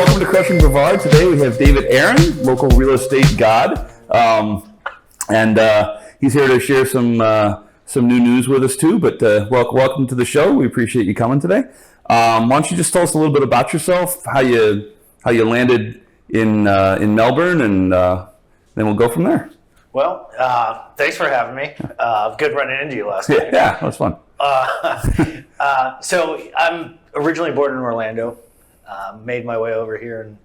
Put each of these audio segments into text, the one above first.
welcome to Crushing Brevard. Today we have David Aran, local real estate god, and he's here to share some new news with us too. But welcome to the show. We appreciate you coming today. Why don't you just tell us a little bit about yourself, how you landed in Melbourne, and then we'll go from there. Well, thanks for having me. Good running into you last night. Yeah, that was fun. So I'm originally born in Orlando. Made my way over here, and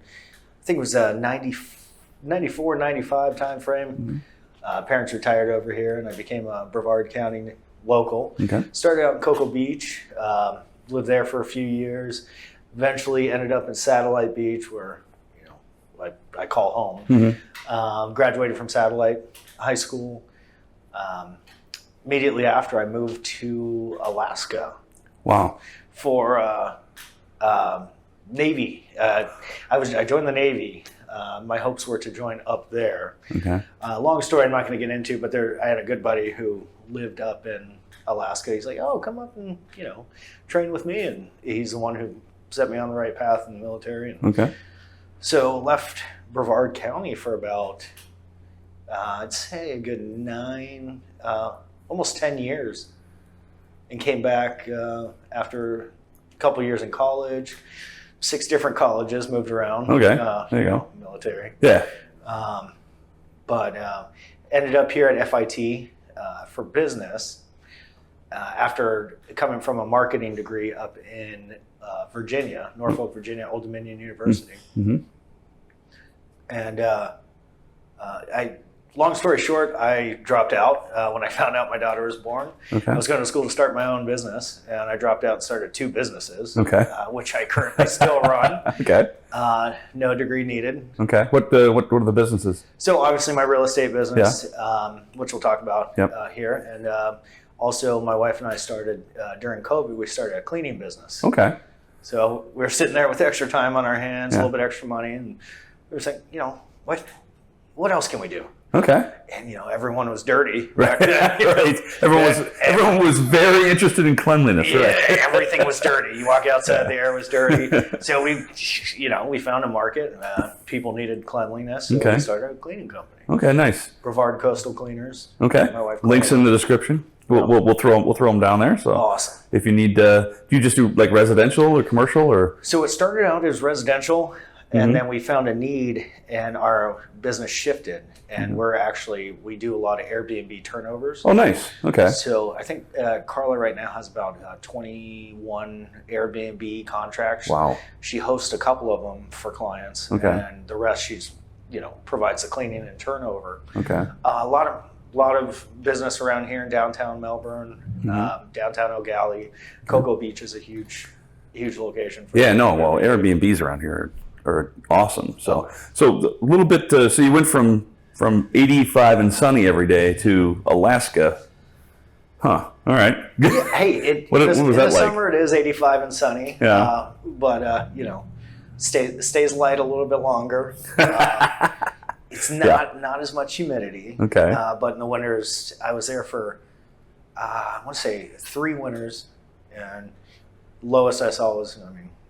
I think it was 94, 95 time frame. Mm-hmm. Parents retired over here, and I became a Brevard County local. Okay. Started out in Cocoa Beach, lived there for a few years. Eventually ended up in Satellite Beach, where I call home. Mm-hmm. Graduated from Satellite High School. Immediately after, I moved to Alaska. Wow. For Navy. I joined the Navy. My hopes were to join up there. Okay. Long story I'm not going to get into, but I had a good buddy who lived up in Alaska. He's like, oh, come up and train with me, and he's the one who set me on the right path in the military. And okay. So left Brevard County for about I'd say a good 9, almost 10 years, and came back after a couple years in college. 6 different colleges, moved around. Okay, there you go. Military. Yeah. But ended up here at FIT for business after coming from a marketing degree up in Virginia, Norfolk, Virginia, Old Dominion University. Mm-hmm. And long story short, I dropped out when I found out my daughter was born. Okay. I was going to school to start my own business, and I dropped out and started 2 businesses, which I currently still run. Okay. No degree needed. Okay. What are the businesses? So obviously my real estate business, which we'll talk about here, and also my wife and I started during COVID. We started a cleaning business. Okay. So we were sitting there with extra time on our hands, a little bit extra money, and we were saying, what else can we do? Okay. And everyone was dirty back then. Right. Everyone was very interested in cleanliness. Yeah, right. Everything was dirty. You walk outside, the air was dirty. So we found a market. People needed cleanliness, so we started a cleaning company. Okay, nice. Brevard Coastal Cleaners. Okay. My wife links in the description. We'll throw them down there. So awesome. If you need, do you just do like residential or commercial or? So it started out as residential. And then we found a need, and our business shifted, and we do a lot of Airbnb turnovers. Oh, nice. Okay. So I think Carla right now has about 21 Airbnb contracts. Wow. She hosts a couple of them for clients, and the rest she's provides the cleaning and turnover. Okay. A lot of business around here in downtown Melbourne, downtown O'Galley. Cocoa Beach is a huge location. Airbnbs around here are awesome. So a little bit. So you went from 85 and sunny every day to Alaska, huh? All right. Yeah, hey, what was that like? In the summer it is 85 and sunny. Yeah. But stays light a little bit longer. It's not as much humidity. Okay. But in the winters, I was there for I want to say 3 winters, and lowest I saw was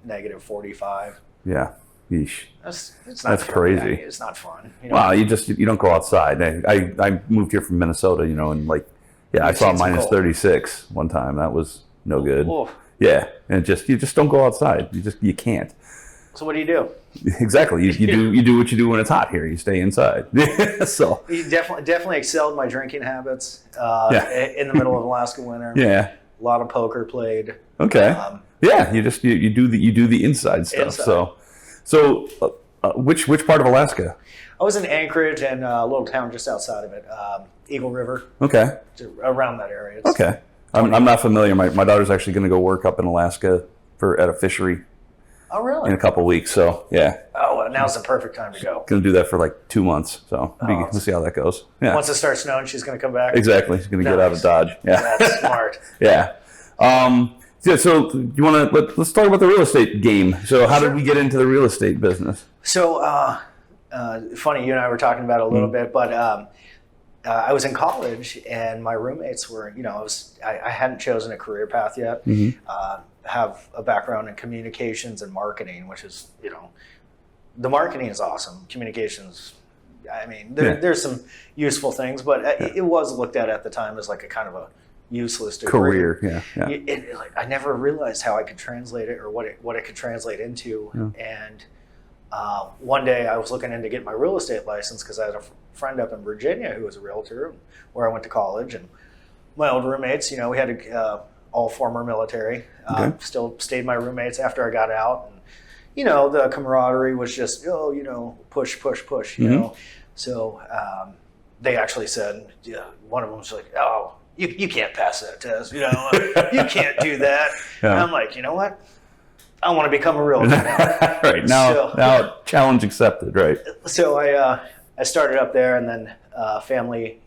negative 45. Yeah. Yeesh. That's crazy. It's not fun. Wow, you don't go outside. I moved here from Minnesota, and I saw minus 36 one time. That was no good. Oof. Yeah, and you just don't go outside. You can't. So what do you do? Exactly. You do what you do when it's hot here. You stay inside. So you definitely excelled my drinking habits. In the middle of Alaska winter. Yeah. A lot of poker played. Okay. You do the inside stuff. So, which part of Alaska? I was in Anchorage and a little town just outside of it, Eagle River. Okay. Around that area. Okay. I'm not familiar. My daughter's actually going to go work up in Alaska at a fishery. Oh, really? In a couple of weeks. So, yeah. Oh, well, now's the perfect time to go. Going to do that for like 2 months. So, we'll see how that goes. Yeah. Once it starts snowing, she's going to come back. Exactly. She's going to get out of Dodge. Yeah. That's smart. Yeah. Yeah, so you want to let's talk about the real estate game. So how did we get into the real estate business? So funny, you and I were talking about it a little bit, but I was in college and my roommates were, I hadn't chosen a career path yet. Have a background in communications and marketing, which is, the marketing is awesome. Communications, I mean, there's some useful things, but it was looked at the time as like a kind of a useless degree. Career. I never realized how I could translate it or what it could translate into. And one day I was looking into getting my real estate license because I had a friend up in Virginia who was a realtor where I went to college, and my old roommates, we had all former military, still stayed my roommates after I got out. And, the camaraderie was just, push, you know. So they actually said, one of them was like, oh, you can't pass that test, you can't do that. And I'm like, you know what? I want to become a realtor now. Right, now challenge accepted, right. So I started up there, and then family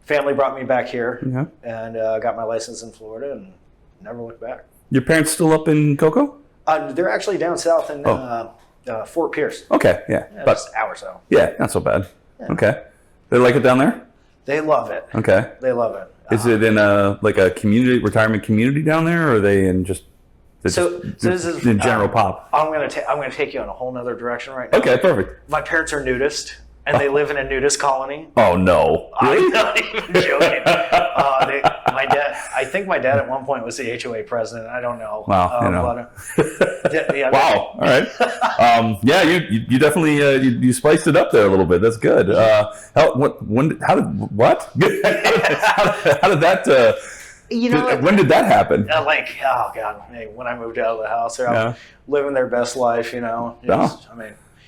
brought me back here, and got my license in Florida and never looked back. Your parents still up in Cocoa? They're actually down south in Fort Pierce. Okay, About an hour or so. Yeah, not so bad. Yeah. Okay. They like it down there? They love it. Okay. They love it. Is it in a retirement community down there, or are they in just this is in general pop? I'm gonna take you on a whole nother direction right now. Okay, perfect. My parents are nudist, and they live in a nudist colony. Oh no! I'm not even joking. I think my dad at one point was the HOA president. I don't know. Wow. Wow. All right. You definitely you spiced it up there a little bit. That's good. How did that? When did that happen? Oh God! When I moved out of the house, they're living their best life. I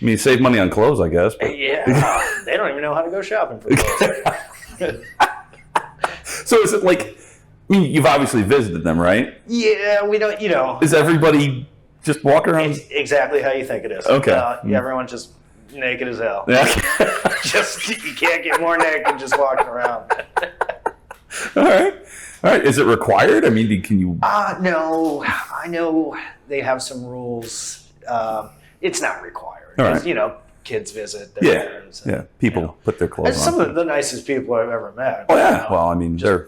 mean, save money on clothes, I guess. But. Yeah, they don't even know how to go shopping for clothes. So is it like? I mean, you've obviously visited them, right? Yeah, we don't. Is everybody just walking around? It's exactly how you think it is. Okay. Everyone's just naked as hell. Yeah. You can't get more naked just walking around. All right. Is it required? I mean, can you? No. I know they have some rules. It's not required. All right. Kids visit their parents. Yeah. People put their clothes on. Some of the nicest people I've ever met. Oh yeah. Well, I mean, they're.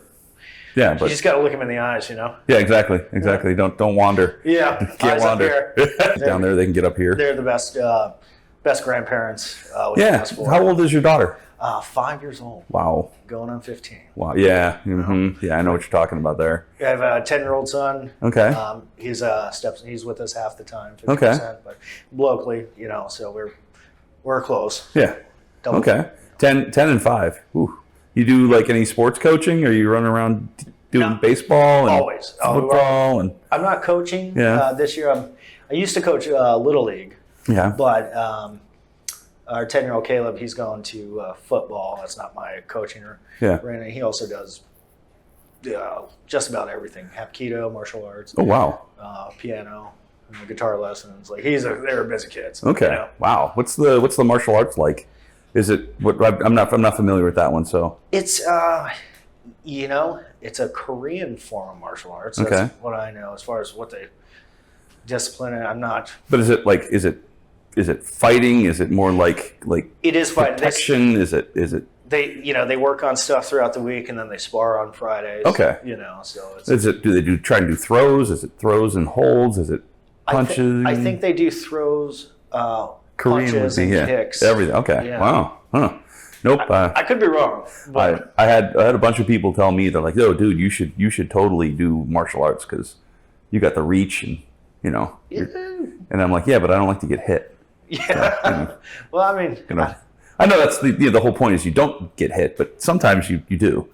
Yeah, but you just got to look them in the eyes, Yeah, exactly. Yeah. Don't wander. Yeah, can't wander. Down there, they can get up here. They're the best grandparents. How old is your daughter? 5 years old. Wow. Going on 15. Wow. Yeah. Mm-hmm. Yeah, I know what you're talking about there. I have a 10-year-old son. Okay. He's with us half the time. 50%, okay. But locally, so we're close. Yeah. Okay. 10 and 5. Ooh. You do any sports coaching, or you run around doing baseball and always football? And I'm not coaching. This year I used to coach Little League. Yeah. But our 10-year-old Caleb, he's going to football. That's not my coaching. Right. He also does just about everything: Hapkido, martial arts. Oh wow. Piano, guitar lessons. They're busy kids. Okay. Wow. What's the martial arts like? Is it what? I'm not familiar with that one. So it's it's a Korean form of martial arts. That's what I know as far as what they discipline. I'm not. But is it fighting? Is it more like it is fighting? Protection? Is it? They work on stuff throughout the week, and then they spar on Fridays. Okay. So it's. Do they try and do throws? Is it throws and holds? Is it punches? I think they do throws. Korean punches would be, and kicks. Everything. Okay. Yeah. Wow. Huh. Nope. I could be wrong. But I had a bunch of people tell me, they're like, "Oh, dude, you should totally do martial arts because you got the reach and And I'm like, yeah, but I don't like to get hit. Yeah. So, well, I mean, I know that's the whole point is you don't get hit, but sometimes you do.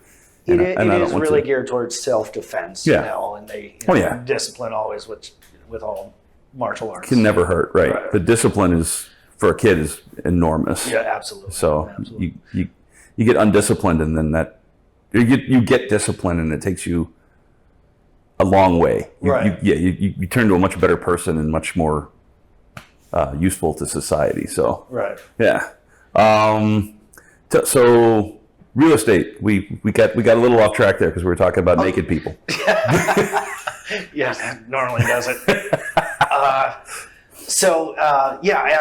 It is really geared towards self-defense. And they discipline always with all martial arts. Can never hurt, right? The discipline is for a kid is enormous. Yeah, absolutely. So you get undisciplined, and then you get disciplined, and it takes you a long way. You turn to a much better person and much more useful to society. So yeah. So real estate, we got a little off track there because we were talking about naked people. Yeah, that normally does it. I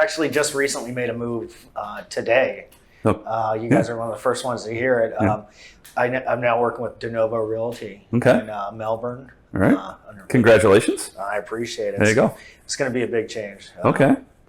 actually just recently made a move today. You guys are one of the first ones to hear it. I'm now working with De Novo Realty in Melbourne. All right. Congratulations. I appreciate it. There you go. It's going to be a big change.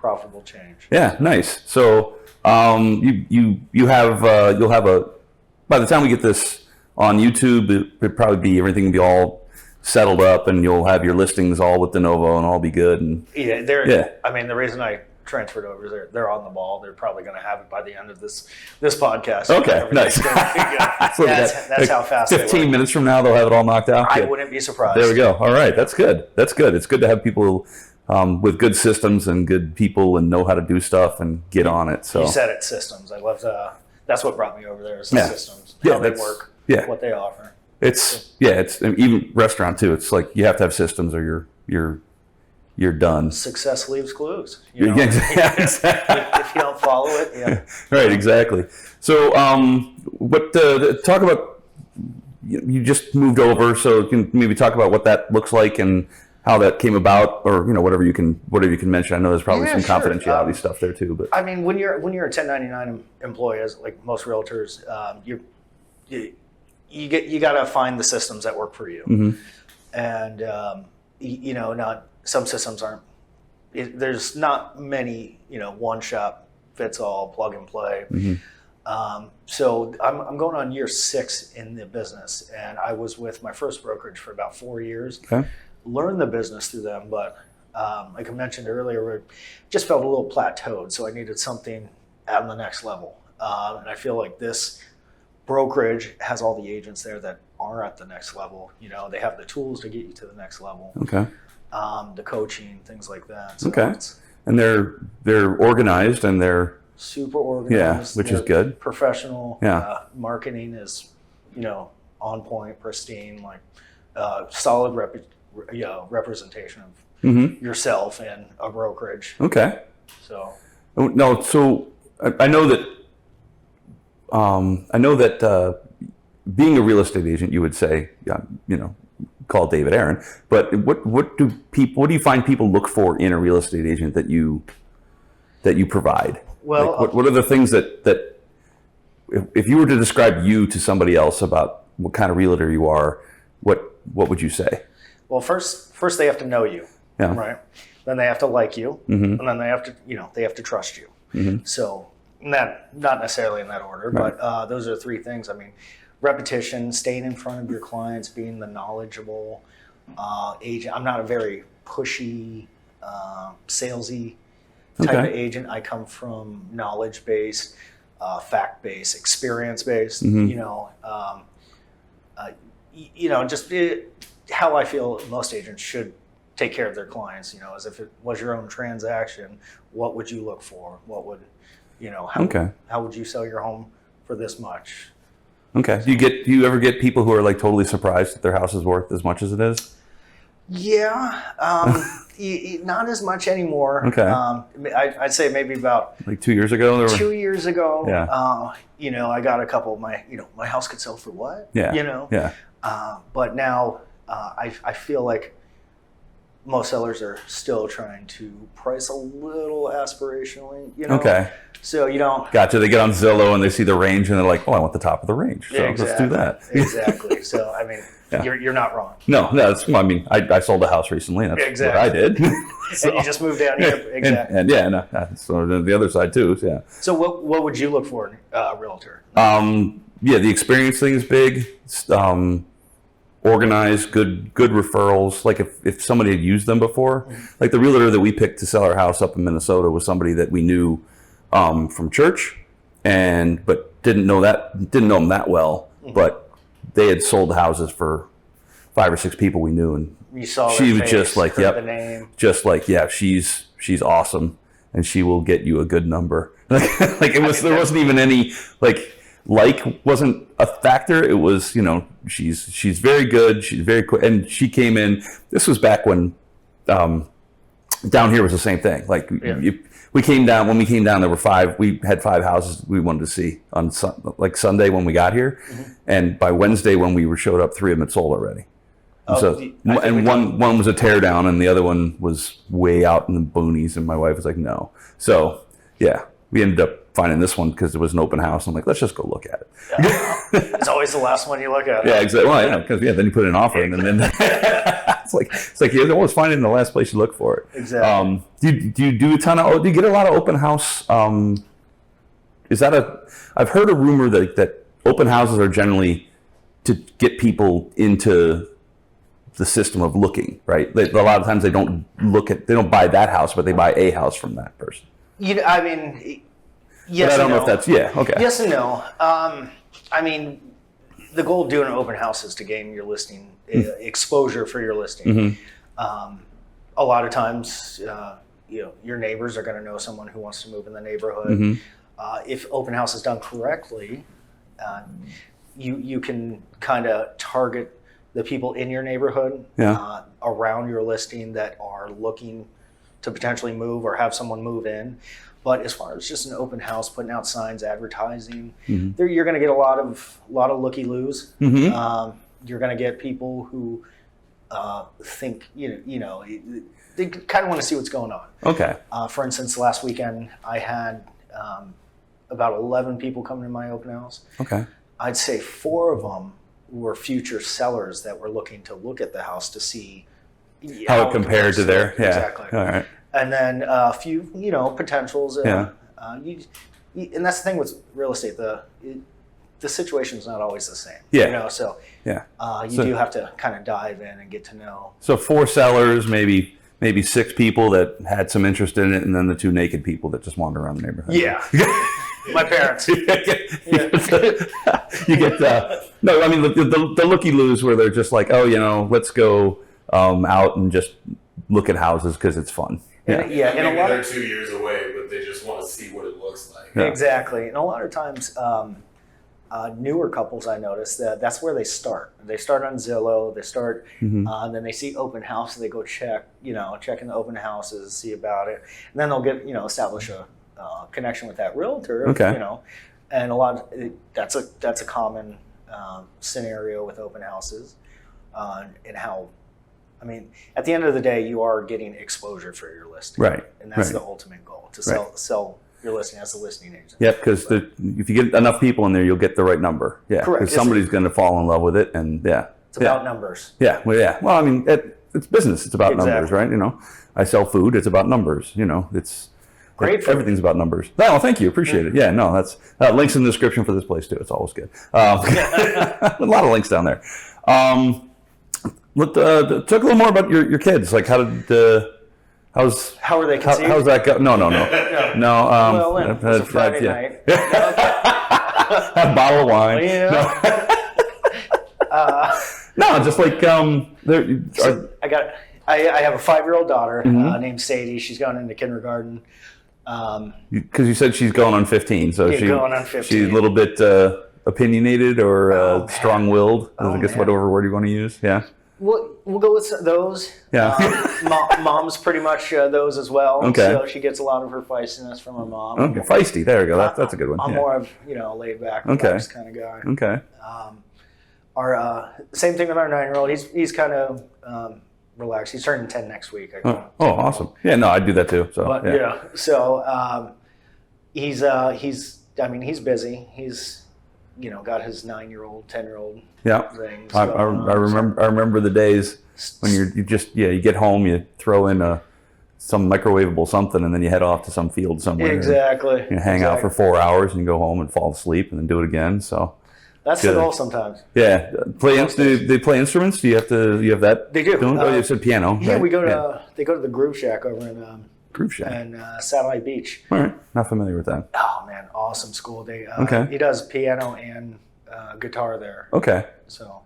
profitable change. Yeah, nice. So you'll have by the time we get this on YouTube, it'll probably be everything will be all settled up, and you'll have your listings all with de novo and all be good. And I mean, the reason I transferred over is they're on the ball. They're probably going to have it by the end of this podcast. Okay, nice. So that's how fast. 15 minutes from now, they'll have it all knocked out. I wouldn't be surprised. There we go. All right, that's good. That's good. It's good to have people with good systems and good people and know how to do stuff and get on it. So you said it, systems. I love that's what brought me over there is the systems, how they work, what they offer. It's even restaurant too. It's like you have to have systems or you're done. Success leaves clues. Exactly. If you don't follow it, Right, exactly. So, talk about, you just moved over, so you can maybe talk about what that looks like and how that came about, or whatever you can mention. I know there's probably some confidentiality stuff there too. But I mean, when you're a 1099 employee, as like most realtors, you got to find the systems that work for you, and not some systems aren't. There's not many one shop fits all, plug and play. So I'm going on year 6 in the business, and I was with my first brokerage for about 4 years. Okay. Learned the business through them, but like I mentioned earlier, it just felt a little plateaued. So I needed something at the next level, and I feel like this brokerage has all the agents there that are at the next level. They have the tools to get you to the next level. Okay. The coaching, things like that. So okay. And they're organized and they're super organized. Yeah, which is good. Professional. Yeah. Marketing is, on point, pristine, like solid representation of yourself and a brokerage. Okay. So. No, so I know that being a real estate agent, you would say, call David Aran, but what do you find people look for in a real estate agent that you provide? Well, like what are the things that if you were to describe you to somebody else about what kind of realtor you are, what would you say? Well, first they have to know you, right? Then they have to like you, and then they have to trust you. So not necessarily in that order, right. But those are 3 things. I mean, repetition, staying in front of your clients, being the knowledgeable agent. I'm not a very pushy, salesy type of agent. I come from knowledge-based, fact-based, experience-based. Just how I feel most agents should take care of their clients. As if it was your own transaction, what would you look for? What would, how would you sell your home for this much? Okay. Do you ever get people who are like totally surprised that their house is worth as much as it is? Yeah. Not as much anymore. Okay. I'd say maybe about like 2 years ago. 2 years ago. Yeah. I got a couple of my house could sell for what? Yeah. Yeah. But now I feel like most sellers are still trying to price a little aspirationally. Okay. So you don't. Gotcha. They get on Zillow and they see the range and they're like, "Oh, I want the top of the range." So exactly. Let's do that. Exactly. So I mean, you're not wrong. No. I sold a house recently. And that's what I did. So, and you just moved down here. Exactly. So the other side too. Yeah. So what would you look for in a realtor? The experience thing is big. Organized, good referrals. Like if somebody had used them before, like the realtor that we picked to sell our house up in Minnesota was somebody that we knew from church, but didn't know them that well. But they had sold houses for 5 or 6 people we knew, and you saw she was face, just like, the name. Just like, she's awesome, and she will get you a good number. There wasn't even any wasn't a factor. It was, she's very good. She's very quick. And she came in, this was back when, down here was the same thing. When we came down, we had 5 houses we wanted to see on Sunday when we got here. And by Wednesday when we showed up, 3 of them had sold already. One was a tear down and the other one was way out in the boonies. And my wife was like, no. So yeah, we ended up finding this one because it was an open house. I'm like, let's just go look at it. Yeah. It's always the last one you look at. Yeah, exactly. Well, because then you put in an offer and then it's like you always find it in the last place you look for it. Exactly. Do you do a ton of? Do you get a lot of open house? Is that I've heard a rumor that open houses are generally to get people into the system of looking, right? A lot of times they don't buy that house, but they buy a house from that person. I mean, yes. But I don't know no. if that's okay. Yes and no. I mean, the goal of doing an open house is to gain your listing exposure for your listing. Mm-hmm. A lot of times, your neighbors are going to know someone who wants to move in the neighborhood. Mm-hmm. If open house is done correctly, you can kind of target the people in your neighborhood around your listing that are looking to potentially move or have someone move in. But as far as just an open house, putting out signs, advertising, you're going to get a lot of looky-loos. Mm-hmm. You're going to get people who think they kind of want to see what's going on. Okay. For instance, last weekend I had about 11 people coming to my open house. Okay. I'd say 4 of them were future sellers that were looking to look at the house to see how it compared to their exactly. All right. And then a few potentials. And that's the thing with real estate. The situation's not always the same. Yeah. So you do have to kind of dive in and get to know. So 4 sellers, maybe 6 people that had some interest in it, and then the 2 naked people that just wander around the neighborhood. Yeah. My parents. You get no. I mean the looky-loos where they're just like, let's go out and just look at houses because it's fun. And maybe they're 2 years away, but they just want to see what it looks like. Yeah. Exactly. And a lot of times, newer couples, I notice that's where they start. They start on Zillow. They start, then they see open house, and they go check in the open houses, see about it, and then they'll get establish a connection with that realtor. Okay. And that's a common scenario with open houses, and how. I mean, at the end of the day, you are getting exposure for your listing, right? And that's the ultimate goal, to sell your listing as a listing agent. Yeah, because if you get enough people in there, you'll get the right number. Yeah, correct. Because somebody's going to fall in love with it, and it's about numbers. Yeah, well, I mean, it's business. It's about numbers, right? I sell food. It's about numbers. It's great. Everything's about numbers. No, thank you. Appreciate it. Yeah, no, that's links in the description for this place too. It's always good. A lot of links down there. Talk a little more about your kids. Like, how are they conceived? How's that go? No. Well, it was a Friday night. A bottle of wine. No, just like I have a 5-year-old daughter named Sadie. She's going into kindergarten. Because you said she's going on 15, so she's a little bit opinionated or strong-willed. I guess whatever word you want to use. Yeah. We'll go with those. Yeah. Mom's pretty much those as well. Okay. So she gets a lot of her feistiness from her mom. Okay. Feisty. There we go. That's a good one. I'm more of laid back, relaxed kind of guy. Okay. Our same thing with our 9-year-old. He's kind of relaxed. He's turning 10 next week. Awesome. Yeah. No, I do that too. So So he's busy. He's got his 9-year-old, 10-year-old. Yeah, I remember the days when you get home, you throw in some microwavable something, and then you head off to some field somewhere. Exactly. You hang out for 4 hours, and you go home and fall asleep, and then do it again. So that's the goal sometimes. Yeah, do they play instruments? Do you have that? They do. You said piano. Yeah, right? They go to the Groove Shack over in Satellite Beach. All right, not familiar with that. Oh man, awesome school. He does piano and guitar there. Okay. So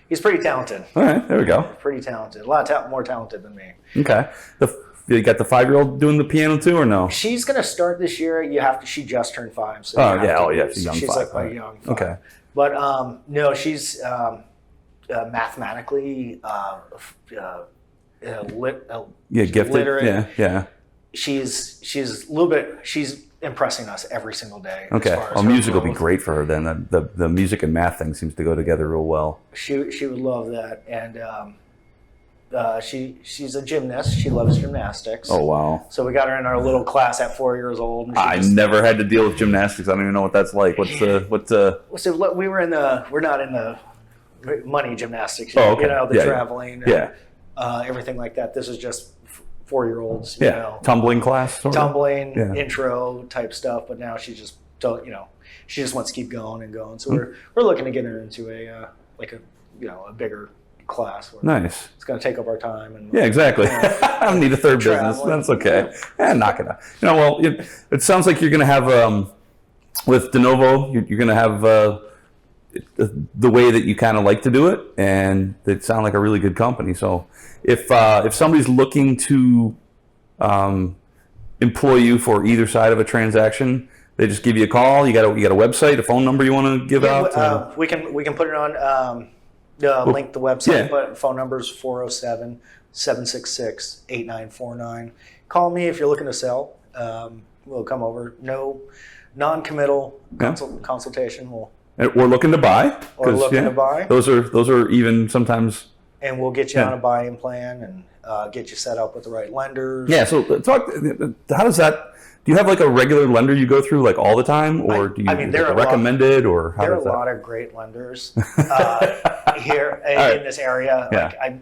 he's pretty talented. All right, there we go. Pretty talented. A lot more talented than me. Okay. You got the 5-year-old doing the piano too, or no? She's gonna start this year. She just turned 5. So she's young. She's 5. Like a young 5. Okay. But no, she's mathematically gifted. Literate. Yeah. She's a little bit. She's impressing us every single day. Okay. Well, music will be great for her then. The music and math thing seems to go together real well. She would love that, and she's a gymnast. She loves gymnastics. Oh wow! So we got her in our little class at 4 years old. I never had to deal with gymnastics. I don't even know what that's like. What's So we're not in the money gymnastics, Oh, okay. the traveling, yeah, everything like that. This is just 4-year-olds, tumbling class, tumbling, intro type stuff. But now she just she just wants to keep going and going. So we're looking to get her into a bigger class. Nice. It's going to take up our time. And exactly. I don't need a third business. That's okay. Knock it out. Well, it sounds like you're going to have with De Novo, you're going to have the way that you kind of like to do it, and they sound like a really good company. So if somebody's looking to employ you for either side of a transaction, they just give you a call. You got a website, a phone number you want to give out? We can put it on link the website, but phone number is 407-766-8949. Call me if you're looking to sell. We'll come over. No non-committal consultation. We're looking to buy. Or looking to buy. Those are even sometimes. And we'll get you on a buying plan and get you set up with the right lenders. Yeah. So talk. How does that? Do you have like a regular lender you go through like all the time, or do you there are recommended, or how there are does a that? lot of great lenders here in this area. Yeah.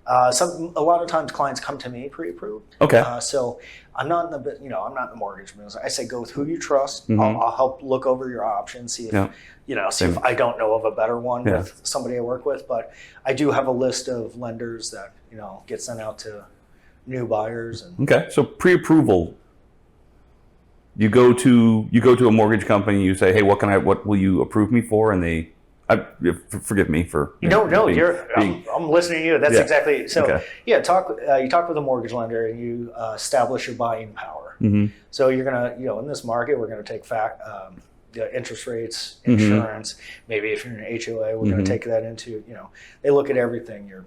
A lot of times clients come to me pre-approved. Okay. So I'm not in the I'm not in the mortgage business. I say go with who you trust. Mm-hmm. I'll help look over your options, see if see if I don't know of a better one with somebody I work with. But I do have a list of lenders that get sent out to new buyers. And okay. So pre-approval, you go to a mortgage company. You say, hey, what will you approve me for? And they. Forgive me for I'm listening to you. That's exactly so. Okay. You talk with a mortgage lender and you establish your buying power. Mm-hmm. So you're gonna in this market we're gonna take interest rates, insurance. Maybe if you're in an HOA, we're gonna take that into they look at everything your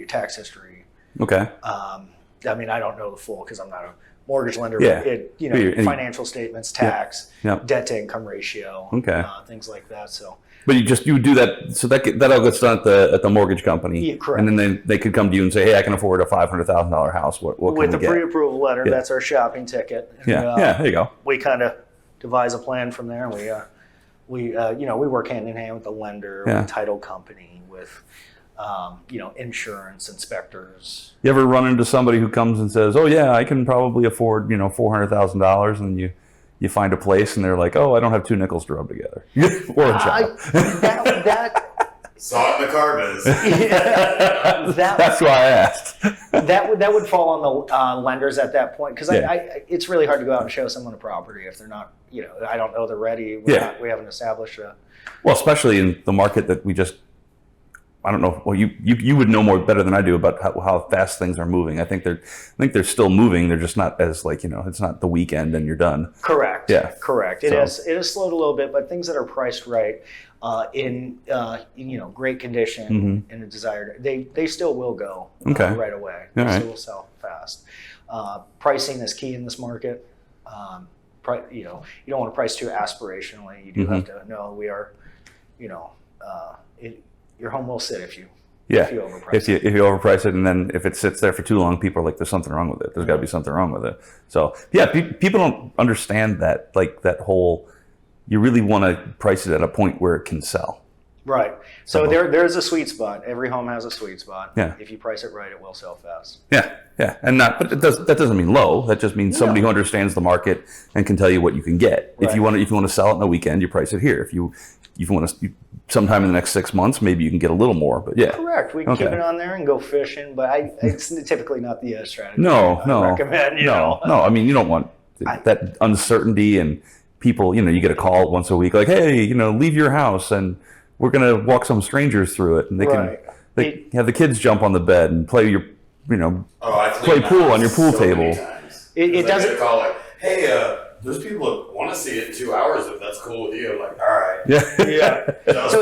tax history. Okay. I don't know the full because I'm not a mortgage lender. Yeah. But financial statements, tax, debt to income ratio, things like that. So. But you do that, so that all gets done at the mortgage company. Yeah, correct. And then they could come to you and say, hey, I can afford a $500,000 house. What can with the we get? pre-approval letter, that's our shopping ticket. And, there you go. We kind of devise a plan from there. And we work hand in hand with the lender, with the title company, with insurance inspectors. You ever run into somebody who comes and says, oh yeah, I can probably afford, $400,000, and you find a place and they're like, oh, I don't have two nickels to rub together. Or a job. Saw it in the car biz. That's why I asked. that would fall on the lenders at that point, because it's really hard to go out and show someone a property if they're not, I don't know they're ready. We haven't established a. Well, especially in the market that we just. I don't know. Well, you would know more better than I do about how fast things are moving. I think they're still moving. They're just not as it's not the weekend and you're done. Correct. Yeah. Correct. It has slowed a little bit, but things that are priced right, in great condition and a desired, they still will go right away. They still will sell fast. Pricing is key in this market. You don't want to price too aspirationally. You do have to know we are, your home will sit if you overprice it. If you overprice it, and then if it sits there for too long, people are like, there's something wrong with it. There's got to be something wrong with it. So people don't understand that, that whole, you really want to price it at a point where it can sell. Right. So there's a sweet spot. Every home has a sweet spot. Yeah. If you price it right, it will sell fast. Yeah. And that doesn't mean low. That just means somebody who understands the market and can tell you what you can get. Right. If you want to sell it in a weekend, you price it here. If you want to sometime in the next 6 months, maybe you can get a little more. But correct. We can keep it on there and go fishing, but it's typically not the strategy. No. I recommend. No. I mean, you don't want that uncertainty, and people. You get a call once a week, like, hey, leave your house and we're gonna walk some strangers through it, and they have the kids jump on the bed and play play pool on your pool table. It doesn't call like, hey, those people that want to see it in 2 hours, if that's cool with you. I'm like, all right. Yeah. So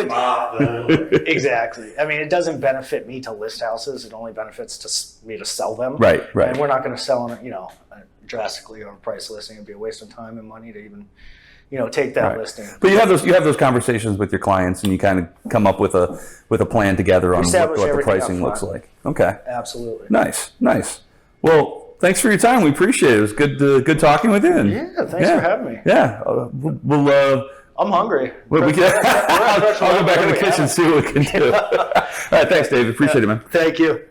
exactly. I mean, it doesn't benefit me to list houses. It only benefits me to sell them. Right. And we're not going to sell them, a drastically overpriced listing. It'd be a waste of time and money to even, take that listing. But you have those conversations with your clients, and you kind of come up with a plan together on what the pricing looks like. Okay. Absolutely. Nice. Well, thanks for your time. We appreciate it. It was good talking with you. Thanks for having me. Yeah. I'm hungry. Well, I'll go back in the kitchen and see what we can do. All right, thanks, David. Appreciate it, man. Thank you.